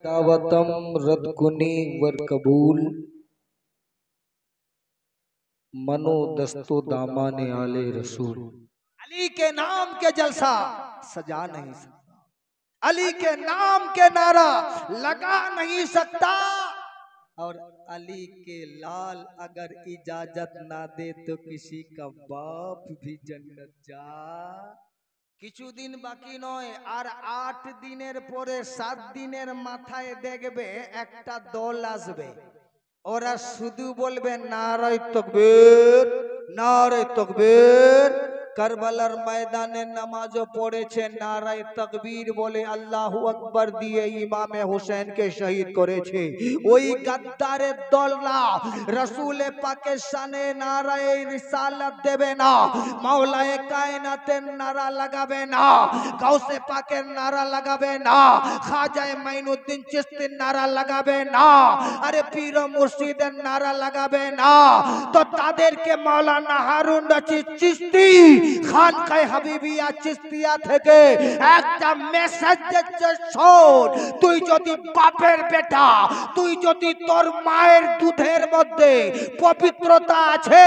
दावतम रदकुनी वर कबूल मनो दस्तो दामाने आले रसूल। अली के नाम के जलसा सजा नहीं सकता, अली के नाम के नारा लगा नहीं सकता, और अली के लाल अगर इजाजत ना दे तो किसी का बाप भी जन्नत जा। কিছুদিন বাকি নয়, আর ৮ দিনের পরে ৭ দিনের মাথায় দেখবে একটা দল আসবে, ওরা শুধু বলবে নারায়ে তাকবীর নারায়ে তাকবীর। কারবালার ময়দানে নামাজও পড়েছে, নারায়ে তাকবীর বলে আল্লাহু আকবার দিয়ে ইমামে হোসেনকে শহীদ করেছে। ওই গাদ্দারের দলরা রাসূল পাকের শানে নারায়ে রিসালাত দেবে না, মাওলায়ে কায়নাতের নারা লাগাবে না, গাউসে পাকের নারা লাগাবে না, খাজায়ে মাইনুদ্দিন চিশতির নারা লাগাবে না, আরে পীর মুর্শিদের নারা লাগাবে না। তো তাদেরকে মাওলানা হারুন রশিদ চিশতি খানকায়ে হাবিবিয়া চিশতিয়া থেকে একটা মেসেজ দিচ্ছে, শোন, তুই যদি বাপের বেটা, তুই যদি তোর মায়ের দুধের মধ্যে পবিত্রতা আছে,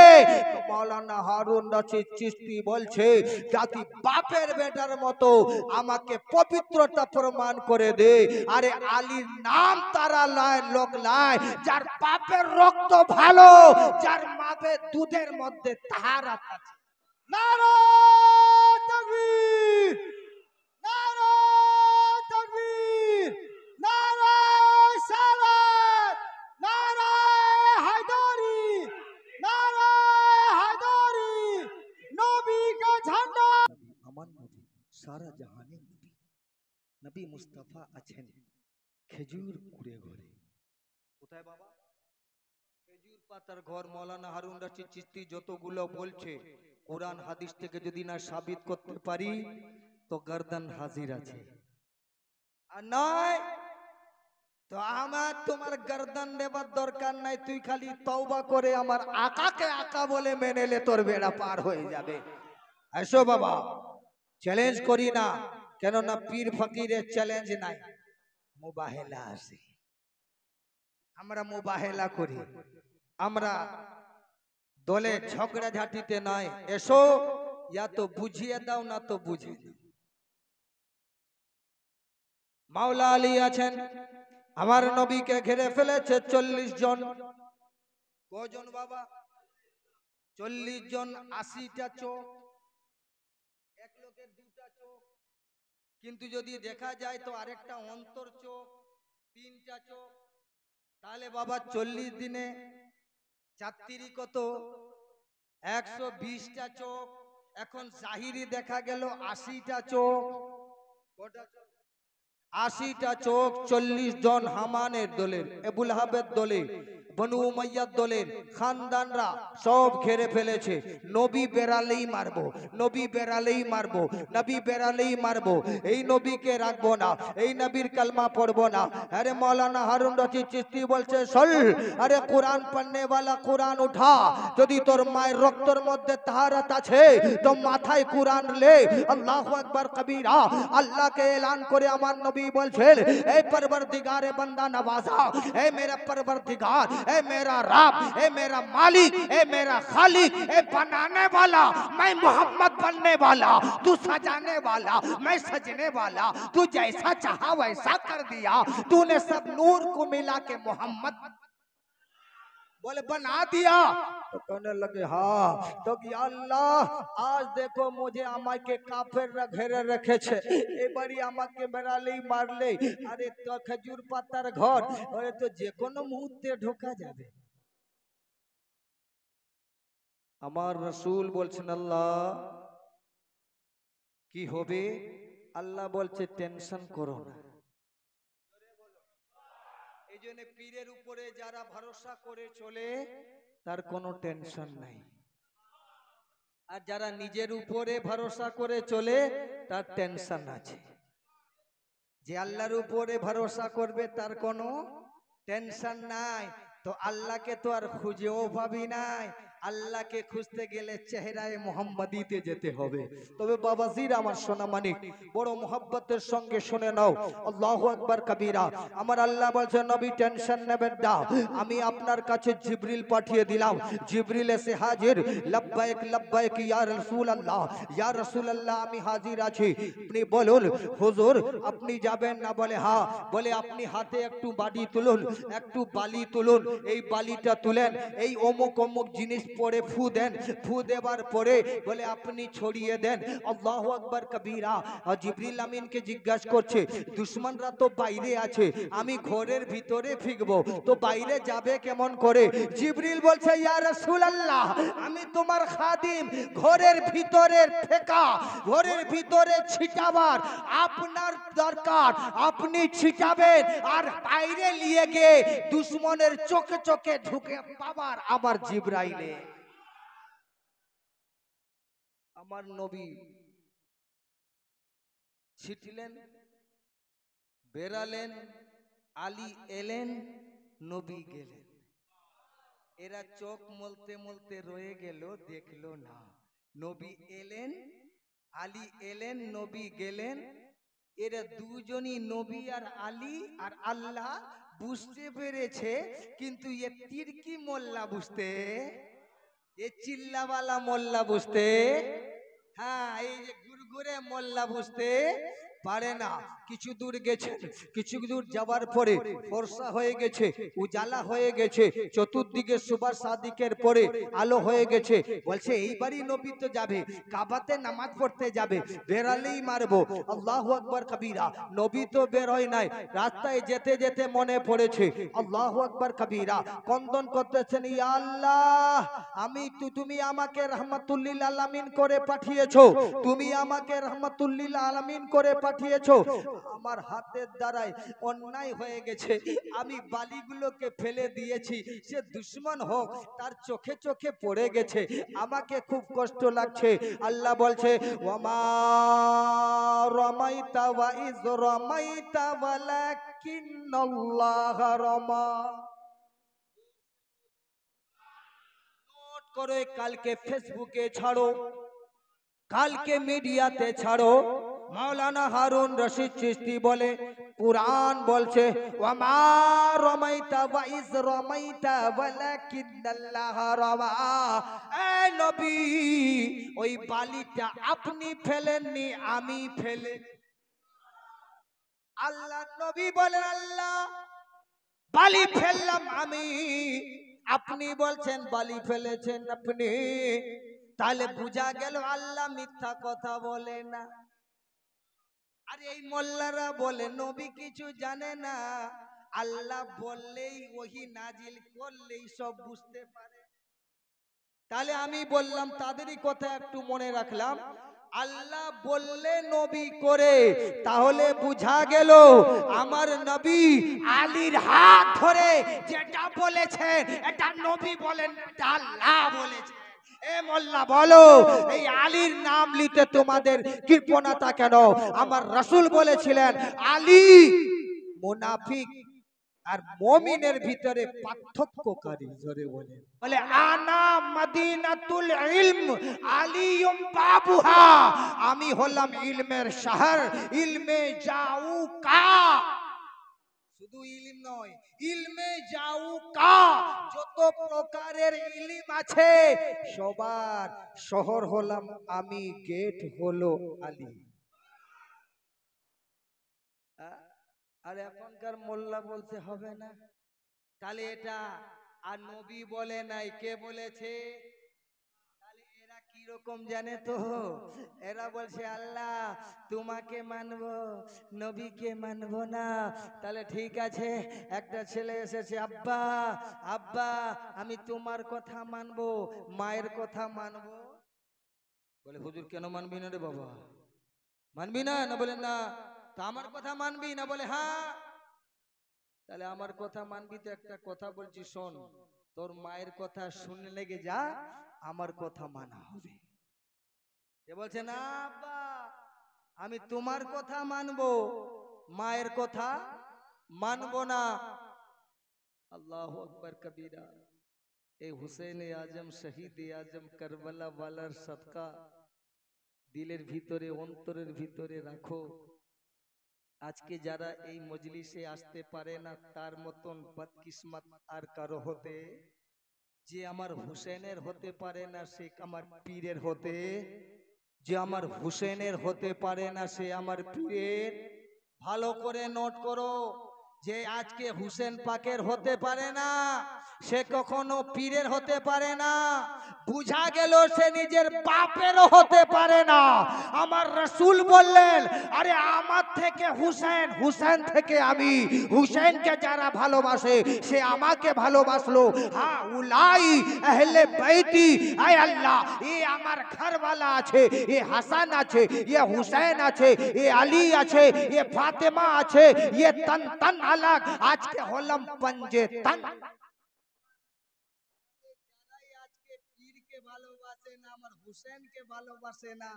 মাওলানা হারুন রশিদ চিশতি বলছে জাতি বাপের বেটার মতো আমাকে পবিত্রতা প্রমাণ করে দে। আরে আলীর নাম তারা লোক লাই যার বাপের রক্ত ভালো, যার মায়ের দুধের মধ্যে তাহারাত আছে। নারায়ে তাকবীর নারায়ে তাকবীর নারায়ে সালাত নারায়ে হায়দারি নারায়ে হায়দারি। নবী का झंडा, আমার নবী সারা জাহানের নবী, নবী মুস্তাফা আছেন খেজুর কুড়ে ঘরে। কোথায় বাবা? খেজুর পাতার ঘর। মাওলানা হারুন রশিদ চিশতি যতগুলো বলছে কোরআন হাদিস থেকে যদি না সাবিত করতে পারি তো গর্দন হাজির আছে, আর নয় তো আমার তোমার গর্দন দেবার দরকার নাই। তুই খালি তওবা করে আমার আকাকে আকা বলে মেনে লে, তোর বেড়া পার হয়ে যাবে। আসো বাবা, চ্যালেঞ্জ করি না, কেননা পীর ফকিরের চ্যালেঞ্জ নাই, মুবাহেলা আছে। আমরা মুবাহেলা করি, আমরা দলে ঝগড়া ঝাঁটিতে নয়। এসো, ইয়া তো বুঝিয়ে দাও না তো বুঝিয়ে দাও। মাওলা আলী আছেন, আমার নবীকে ঘিরে ফেলেছে ৪০ জন। কজন বাবা? ৪০ জন, ৮০টা চোখ, এক লোকের ২টা চোখ, কিন্তু যদি দেখা যায় তো আরেকটা অন্তর চোখ, ৩টা চোখ। তাহলে বাবা ৪০ দিনে ৪ কত? ১২০টা চোখ। এখন জাহিরি দেখা গেল ৮০টা চোখ। কটা চোখ? ৮০টা চোখ। ৪০ জন হামানের দলের, আবুল আহাবের দলের, বনু উমাইয়ার দলের খানদানরা সব ঘেরে ফেলেছে। নবী বেরালেই মারবো, নবী বেরালেই মারবো, নবী বেরালেই মারবো, এই নবীকে রাখবো না, এই নবীর কালমা পড়বো না। আরে মাওলানা হারুন রশিদ চিশতি বলছে চল, আরে কোরআন পড়নে वाला কোরআন উঠা। যদি তোর মায়ের রক্তের মধ্যে তাহারাত আছে তো মাথায় কোরআন লে, আল্লাহু আকবার কবীরা। আল্লাহকে এলান করে আমার নবী বলছেন, এ পরবর্দিগারে বান্দা নওয়াজা, এ মেরা পরবর্দিগার, ए मेरा रब, ए मेरा मालिक, ए मेरा खालिक, ए बनाने वाला मैं मोहम्मद बनने वाला, तू सजाने वाला मैं सजने वाला, तू जैसा चाहा वैसा कर दिया, तूने सब नूर को मिला के मोहम्मद बोले बना दिया। तो कहने लगे हाँ। तो या अल्लाह, आज देखो मुझे আমাকে কাফেররা ঘিরে রেখেছে, এবারে আমাকে বেরালেই মারলে। আরে তো খেজুর পাতার ঘর, ওরে তো যে কোনো মুহূর্তে ঢোকা যাবে। আমার রাসূল বলছেন আল্লাহ কি হবে? আল্লাহ বলছে টেনশন করো না। এই জন্য পীরের উপরে যারা ভরসা করে চলে তার কোনো টেনশন নাই, আর যারা নিজের উপরে ভরসা করে চলে তার টেনশন আছে। যে আল্লাহর উপরে ভরসা করবে তার কোনো টেনশন নাই। তো আল্লাহকে তো আর খুঁজেও পাবি নাই, আল্লাহকে খুঁজতে গেলে চেহারায় মোহাম্মদীতে যেতে হবে। তবে বাবাজির আমার সোনা মানিক বড় মোহাব্বতের সঙ্গে শুনে নাও, আল্লাহু আকবার কবীরা। আমার আল্লাহ বলছেন নবী টেনশন নেবেন না, আমি আপনার কাছে জিবরিল পাঠিয়ে দিলাম। জিবরিল এসে হাজির, লব্বাইক লব্বাইক ইয়া রাসূলুল্লাহ, ইয়া রাসূলুল্লাহ আমি হাজির আছি। আপনি বলুন হুজুর আপনি যাবেন না? বলে হ্যাঁ। বলে আপনি হাতে একটু বাড়ি তুলুন, একটু বালি তুলুন, এই বালিটা তুলেন, এই অমুক অমুক জিনিস পরে ফু দেন, ফু দেবার পরে বলে আপনি ছড়িয়ে দেন। আল্লাহু আকবার কবীরা। জিবরিল আমিনকে জিজ্ঞাসা করছে দুশমনরা তো বাইরে আছে, আমি ঘরের ভিতরে ফিকবো, তো বাইরে যাবে কেমন করে? জিবরিল বলছে ইয়া রাসূলুল্লাহ আমি তোমার খাদিম, ঘরের ভিতরে ফেকা, ঘরের ভিতরে ছিটাবার আপনার দরকার, আপনি ছিটাবেন আর বাইরে নিয়ে গিয়ে দুশমনের চোখে চোখে ঢুকে পাবার আমার জিবরাইলে। আমার নবী ছিটিলেন, বেরালেন, আলী এলেন, নবী গেলেন। এরা চোখ মলতে মলতে রয়ে গেল, দেখলো না। নবী এলেন, আলী এলেন, নবী গেলেন। এরা দুজনই নবী আর আলী আর আল্লাহ বুঝতে পেরেছে, কিন্তু এ তিরকি মোল্লা বুঝতে, এ চিল্লাওয়ালা মোল্লা বুঝতে, হ্যাঁ এই যে গুরগুরে মোল্লা বুঝতে পারে না। কিছু দূর গেছে, কিছু দূর যাওয়ার পরে ফর্সা হয়ে গেছে, উজালা হয়ে গেছে, চতুর্দিকে সুবহ সাদিকের পরে আলো হয়ে গেছে। বলছে এইবারই নবী তো যাবে, কাবাতে নামাজ পড়তে যাবে, বেরালেই মারবো। আল্লাহু আকবার কবীরা। নবী তো বের হয় নাই, রাস্তায় যেতে যেতে মনে পড়েছে, আল্লাহু আকবার কবীরা, কন্দন করতেছেন ইয়া আল্লাহ আমি তুমি আমাকে রহমাতুল্লিল আলামিন করে পাঠিয়েছো, তুমি আমাকে রহমাতুল্লিল আলামিন করে পাঠিয়েছো। আমার হাতের দ্বারাই অন্যায় হয়ে গেছে, আমি বালিগুলোকে ফেলে দিয়েছি, সে দুশমন হোক তার চোখে চোখে পড়ে গেছে, আমাকে খুব কষ্ট লাগছে। আল্লাহ বলছে ওয়ামা রামাইতা ওয়া ইজ রামাইতা ওয়ালাকিন্নাল্লাহ রামা। নোট করে কালকে ফেসবুকে ছাড়ো, কালকে মিডিয়াতে ছাড়ো। মাওলানা হারুন রশিদ চিশতি বলে কুরআন বলছে ওয়ামা রামাইতা ওয়া ইজ রামাইতা ওয়ালাকিন্নাল্লাহ রামা। এ নবী ওই বালিটা আপনি ফেলেননি, আমি ফেলে। আল্লাহ নবী বলেন আল্লাহ বালি ফেললাম আমি, আপনি বলছেন বালি ফেলেছেন আপনি, তাহলে বুঝা গেল আল্লাহ মিথ্যা কথা বলে না। আর এই মোল্লারা বলে নবী কিছু জানে না, আল্লাহ বললেই ওহী নাজিল করলেই সব বুঝতে পারে। তাহলে আমি বললাম তাদেরই কথা একটু মনে রাখলাম, আল্লাহ বললে নবী করে, তাহলে বুঝা গেল আমার নবী আলীর হাত ধরে যেটা বলেছেন এটা নবী বলেন, এটা আল্লাহ বলেছেন। এ মোল্লা বলো এই আলীর নাম নিতে তোমাদের কৃপণতা কেন? আমার রাসূল বলেছিলেন আলী মুনাফিক আর মুমিনের ভিতরে পার্থক্যকারী। জোরে বলেন। বলে আনা মদিনাতুল ইলম আলিয়ুম বাবুহা, আমি হলাম ইলমের শহর, ইলমে যাও কা। শুধু ইলম নয়, ইলমে যাও কা, যত প্রকারের ইলম আছে সবার শহর হলাম আমি, গেট হলো আলী। আর এখনকার মোল্লা বলতে হবে না, তাহলে এটা আর নবী বলে নাই, কে বলেছে? তাহলে এরা কি রকম জানে তো, এরা বলছে আল্লাহ তোমাকে মানবো নবীকে মানবো না। তাহলে ঠিক আছে, একটা ছেলে এসেছে আব্বা আব্বা আমি তোমার কথা মানবো, মায়ের কথা মানবো। বলে হুজুর কেন মানবি না রে বাবা, মানবি না? না বলে না। তা আমার কথা মানবি না? বলে হ্যাঁ। তাহলে আমার কথা মানবি তো একটা কথা বলছি শোন, তোর মায়ের কথা শুনে লেগে যা, আমার কথা মানা হবে। এ বলছে না আব্বা আমি তোমার কথা মানবো, মায়ের কথা মানবো না। আল্লাহু আকবার কবীরা। এই হুসেনে আজম শহীদ আজম কারবালা ওয়ালার সদকা দিলের ভিতরে অন্তরের ভিতরে রাখো। আজকে যারা এই মজলিসে আসতে পারে না তার মতন বদকিসমত আর কারো হতে, যে আমার হুসেনের হতে পারে না সে আমার পীরের হতে, যে আমার হুসেনের হতে পারে না সে আমার পীরের। ভালো করে নোট করো, যে আজকে হুসেন পাকের হতে পারে না সে কখনো পীরের হতে পারে না। বুঝা গেল সে নিজের বাপেরও হতে পারে না। আমার রাসূল বললেন, আরে আমার থেকে হুসেন, হুসেন থেকে আমি, হুসেনকে যারা ভালোবাসে সে আমাকে ভালোবাসলো। হ্যাঁ, উলাই আহলে বাইতি, আয় আল্লাহ, এই আমার ঘরওয়ালা আছে, এ হাসান আছে, এ হুসেন আছে, এ আলী আছে, এ ফাতেমা আছে, এ তন তন আলাগ, আজকে হলাম পঞ্জে তন। আজকে পীরকে ভালোবাসে না, আমার হুসেনকে ভালোবাসে না,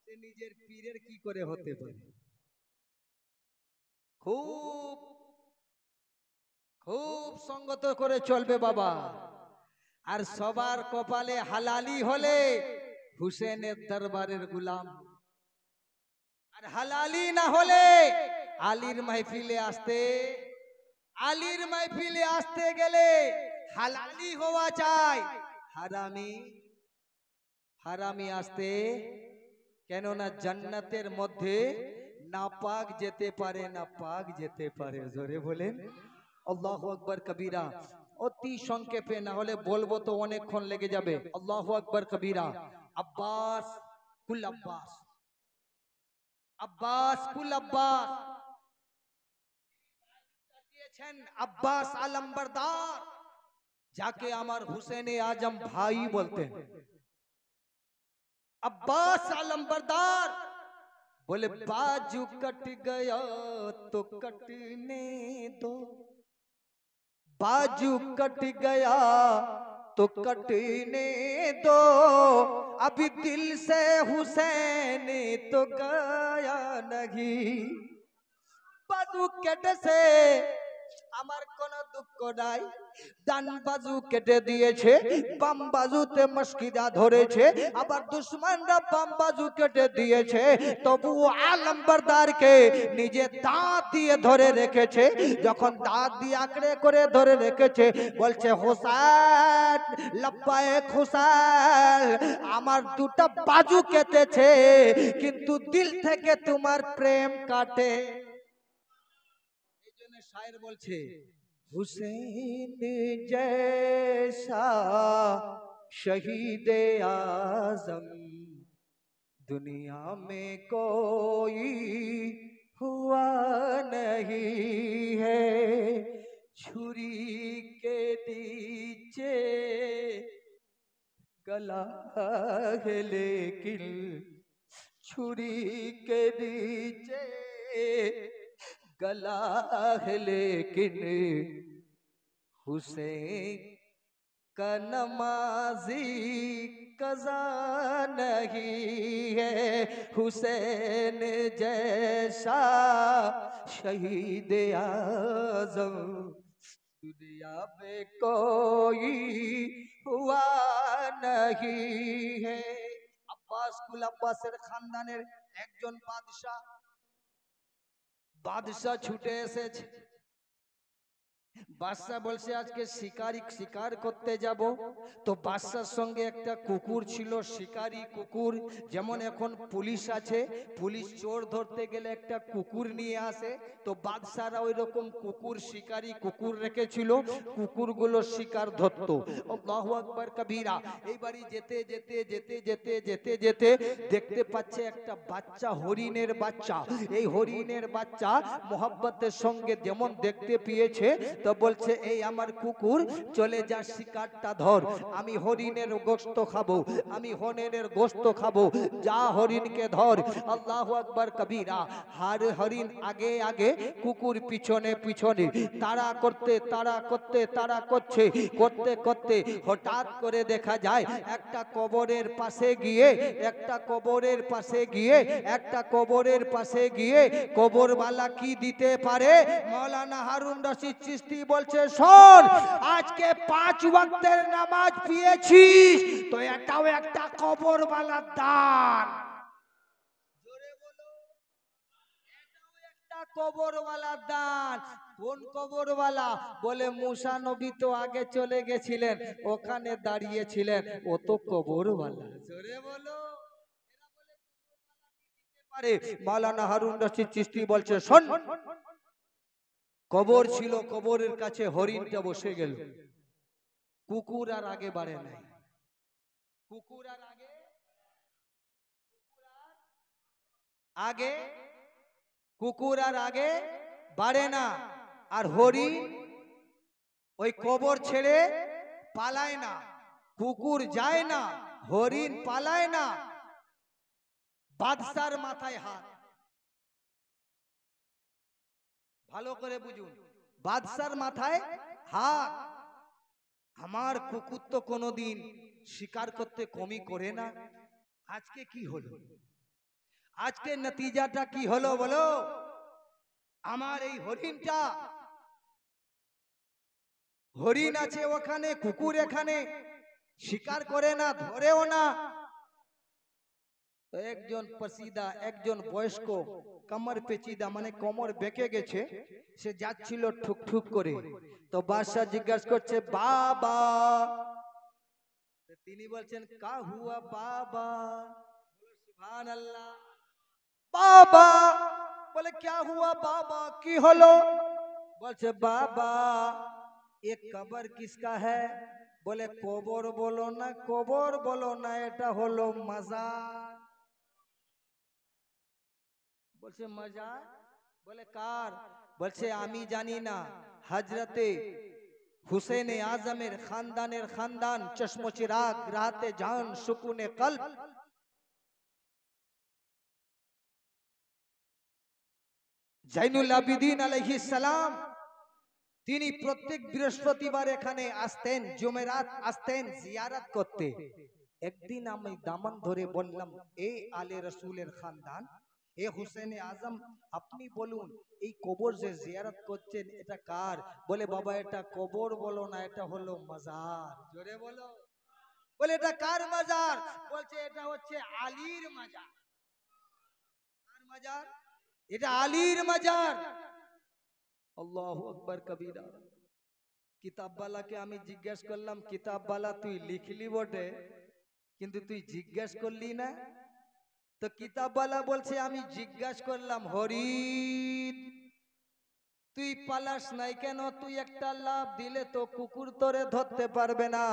সে নিজের পীরের কি করে হতে পারে? খুব খুব সঙ্গত করে চলবে বাবা। আর সবার কপালে হালালি হলে হুসেনের দরবারের গুলাম, আর হালালি না হলে আলীর মাহফিলে আসতে, আলীর মাহফিলে আসতে গেলে হালালি হওয়া চাই। হারামি হারামি আসতে, কেননা জান্নাতের মধ্যে না পাক যেতে পারে, না পাক যেতে পারে। জোরে বলেন আল্লাহু আকবার কবীরা। অতি সংক্ষেপে, না হলে বলবো তো অনেকক্ষণ লেগে যাবে। আল্লাহু আকবার কবীরা। আব্বাস কুল আব্বাস, আব্বাস কুল আব্বাস দিয়েছেন, আব্বাস আলমবরদার, যাকে আমার হুসেনে আজম ভাই বলতেন। अब्बास आलमबरदार बोले बाजू कट गया तो कटने दो, बाजू कट गया तो कटने दो, अभी दिल से हुसैन तो गया नहीं। बाजू कट से আমার কোনো দুঃখ নাই, ডান বাজু কেটে দিয়েছে, বাম বাজুতে মস্কিদা ধরেছে, আবার দুশমনরা বাম বাজু কেটে দিয়েছে, তবু আলমবরদারকে নিজে দাঁত দিয়ে ধরে রেখেছে। যখন দাঁত দিয়ে আঁকড়ে করে ধরে রেখেছে, বলছে হুসেন লব্বাইক হুসেন, আমার দুটো বাজু কেটেছে কিন্তু দিল থেকে তোমার প্রেম কাটে। शायर बोलছে हुसैन जैसा शहीद आजम दुनिया में कोई हुआ नहीं है, छुरी के नीचे गला है लेकिन छुरी के नीचे गला है लेकिन हुसैन का नमाजी कज़ा नहीं है, हुसैन जैसा शहीद आज़म दुनिया में कोई हुआ नहीं है। अब्बास कुल अब्बासेर खानदानेर एकजन बादशाह, বাদশা ছুটে এসেছে। বাদশা বলছে আজকে শিকার করতে যাব। তো বাদশার সঙ্গে একটা কুকুর ছিল, শিকারি কুকুর। যেমন এখন পুলিশ আছে, পুলিশ চোর ধরতে গেলে একটা কুকুর নিয়ে আসে, তো বাদশারা ওই রকম কুকুর, শিকারি কুকুর রেখেছিল, কুকুরগুলো শিকার ধরত। আল্লাহু আকবার কবীরা। এইবারই যেতে যেতে যেতে যেতে যেতে যেতে দেখতে পাচ্ছে একটা বাচ্চা, হরিণের বাচ্চা। এই হরিণের বাচ্চা মোহাব্বতের সঙ্গে যেমন দেখতে পেয়েছে, তো বলছে এই আমার কুকুর, চলে যা শিকারটা ধর, আমি হরিণের গোশত খাবো, আমি হরিণের গোশত খাবো, যা হরিণকে ধর। আল্লাহু আকবার কবীরা। হরিণ আগে আগে, কুকুর পিছনে পিছনে, তাড়া করতে তাড়া করতে তাড়া করছে, করতে করতে হঠাৎ করে দেখা যায় একটা কবরের পাশে গিয়ে, একটা কবরের পাশে গিয়ে, একটা কবরের পাশে গিয়ে কবরওয়ালা কি দিতে পারে? মাওলানা হারুন রশিদ চিশতি বলছে শোন, আজকে 5 ওয়াক্তের নামাজ পেয়েছিস তো এটাও একটা কবরওয়ালার দান। জোরে বলো, এটাও একটা কবরওয়ালার দান। কোন কবরওয়ালা? বলে মুসা নবী তো আগে চলে গেছিলেন, ওখানে দাঁড়িয়েছিলেন, ও তো কবরওয়ালা। জোরে বলো। মাওলানা হারুন রশিদ চিশতি বলছে শোন, কবর ছিল, কবরের কাছে হরিণটা বসে গেল, কুকুর আর আগে বাড়ে নাই। কুকুর আর আগে কুকুর আর আগে বাড়ে না, আর হরিণ ওই কবর ছেড়ে পালায় না। কুকুর যায় না, হরিণ পালায় না। বাদশার মাথায় হাত, ভালো করে বুঝুন, বাদশার মাথায় হাত। আমার কুকুর তো কোনোদিন শিকার করতে কমই করে না, আজকে কি হলো? আজকে নতিজাটা কি হলো বলো? আমার এই হরিণটা, হরিণ আছে ওখানে, কুকুর এখানে, শিকার করে না, ধরেও না। তো একজন পসিদা, একজন বয়স্ক, কমর পেচিদা মানে কোমর বেঁকে গেছে, সে যাচ্ছিল ঠুক ঠুক করে। তো বাদশাহ জিজ্ঞাসা করছে বাবা, তিনি বলছেন কা হুয়া বাবা? সুবহানাল্লাহ। বাবা বলে क्या हुआ बाबा, কি হলো? বলছে বাবা एक कब्र किसका है? বলে কবর বলো না, কবর বলো না, এটা হলো মাজার। বলছে মাজার? বলে কার? বলছে আমি জানি না, হযরতে হুসেন আজমের খানদানের খানদান, চশমো চিরাগ, রাতে জান, সুকুনে কলব। জাইনুল আবিদিন আলাইহিস সালাম, তিনি প্রত্যেক বৃহস্পতিবার এখানে আসতেন, জুমেরাত আসতেন জিয়ারত করতে। একদিন আমি দামান ধরে বললাম, এ আলে রসুলের খানদান, এ হুসেন আজম, আপনি বলুন এই কবর যে জিয়ারত করছেন এটা কার? বলে বাবা এটা কবর বলো না, এটা হলো মাজার। জোরে বলো। বলে এটা কার মাজার? বলছে এটা হচ্ছে আলীর মাজার। কার মাজার? এটা আলীর মাজার। আল্লাহু আকবার কবীরা। কিতাবওয়ালাকে আমি জিজ্ঞেস করলাম, কিতাবওয়ালা তুই লিখলি বটে, কিন্তু তুই জিজ্ঞেস করলি না? তো কিতাবওয়ালা বলছে আমি জিজ্ঞেস করলাম, হরিদ তুই পালাস নাই কেন? তুই একটা লাফ দিলে তো কুকুর তোরে ধরতে পারবে না,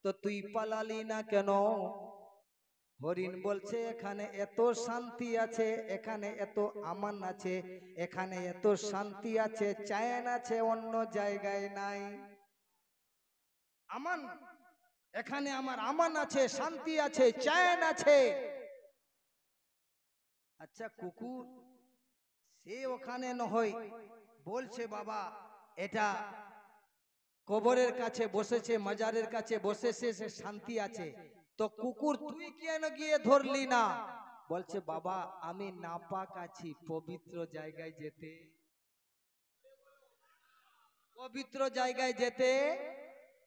তো তুই পালালি না কেন? হরিণ বলছে এখানে এত শান্তি আছে, এখানে এত আমান আছে, এখানে এত শান্তি আছে, চैन আছে, অন্য জায়গায় নাই। আমান, এখানে আমার আমান আছে, শান্তি আছে, চैन আছে। আচ্ছা কুকুর সে ওখানে নহয়, বলছে বাবা এটা কবরের কাছে বসেছে, মাজারের কাছে বসেছে, সে শান্তি আছে, তো কুকুর তুই কেন গিয়ে ধরলি না? বলছে বাবা আমি নাপাক আছি, পবিত্র জায়গায় যেতে, পবিত্র জায়গায় যেতে।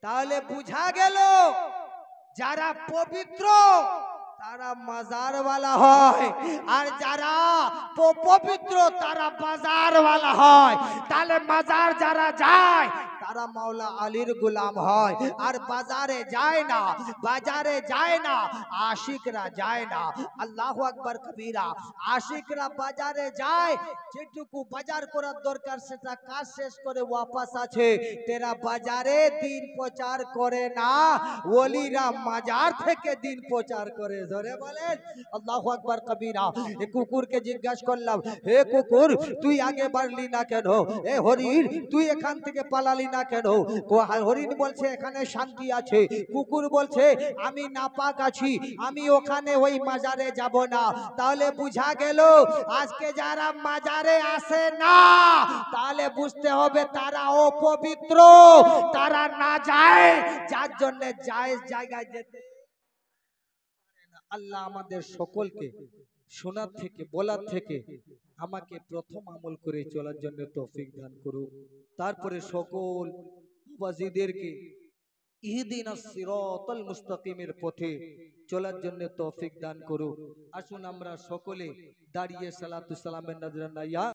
তাহলে বুঝা গেল যারা পবিত্র তারা মাজারওয়ালা হয়, আর যারা পবিত্র তারা বাজারওয়ালা হয়। তাহলে মাজার যারা যায় তারা মাওলা আলীর গোলাম হয়, আর বাজারে যায় না, বাজারে যায় না, আশিকরা যায় না। আল্লাহু আকবার কবীরা। আশিকরা বাজারে যায়, যেটুকু বাজার করার দরকার সেটা কাজ শেষ করে ওয়াপাস আছে। তেরা বাজারে দিন প্রচার করে না, ওলিরা মাজার থেকে দিন প্রচার করে। ধরে বলেন আল্লাহু আকবার কবীরা। এ কুকুরকে জিজ্ঞাসা করলাম, হে কুকুর তুই আগে বাড়লি না কেন? এ হরিণ তুই এখান থেকে পালালি না কেন? হরিণ বলছে এখানে শান্তি আছে। কুকুর বলছে আমি নাপাক আছি, আমি ওখানে ওই মাজারে যাব না। তাহলে বুঝা গেল আজকে যারা মাজারে আসে না, তাহলে বুঝতে হবে তারা অপবিত্র, তারা না যায়, যার জন্য জায়েজ জায়গায় যেতে। আল্লাহ আমাদের সকলকে শোনার থেকে বলার থেকে আমাকে প্রথম আমল করে চলার জন্য তৌফিক দান করুক। তারপরে সকল বাবাজিদেরকে ইহদিনাস সিরাতাল মুস্তাকিমের পথে চলার জন্য তৌফিক দান করুক। আসুন আমরা সকলে দাঁড়িয়ে সালাতু সালামের নজরানা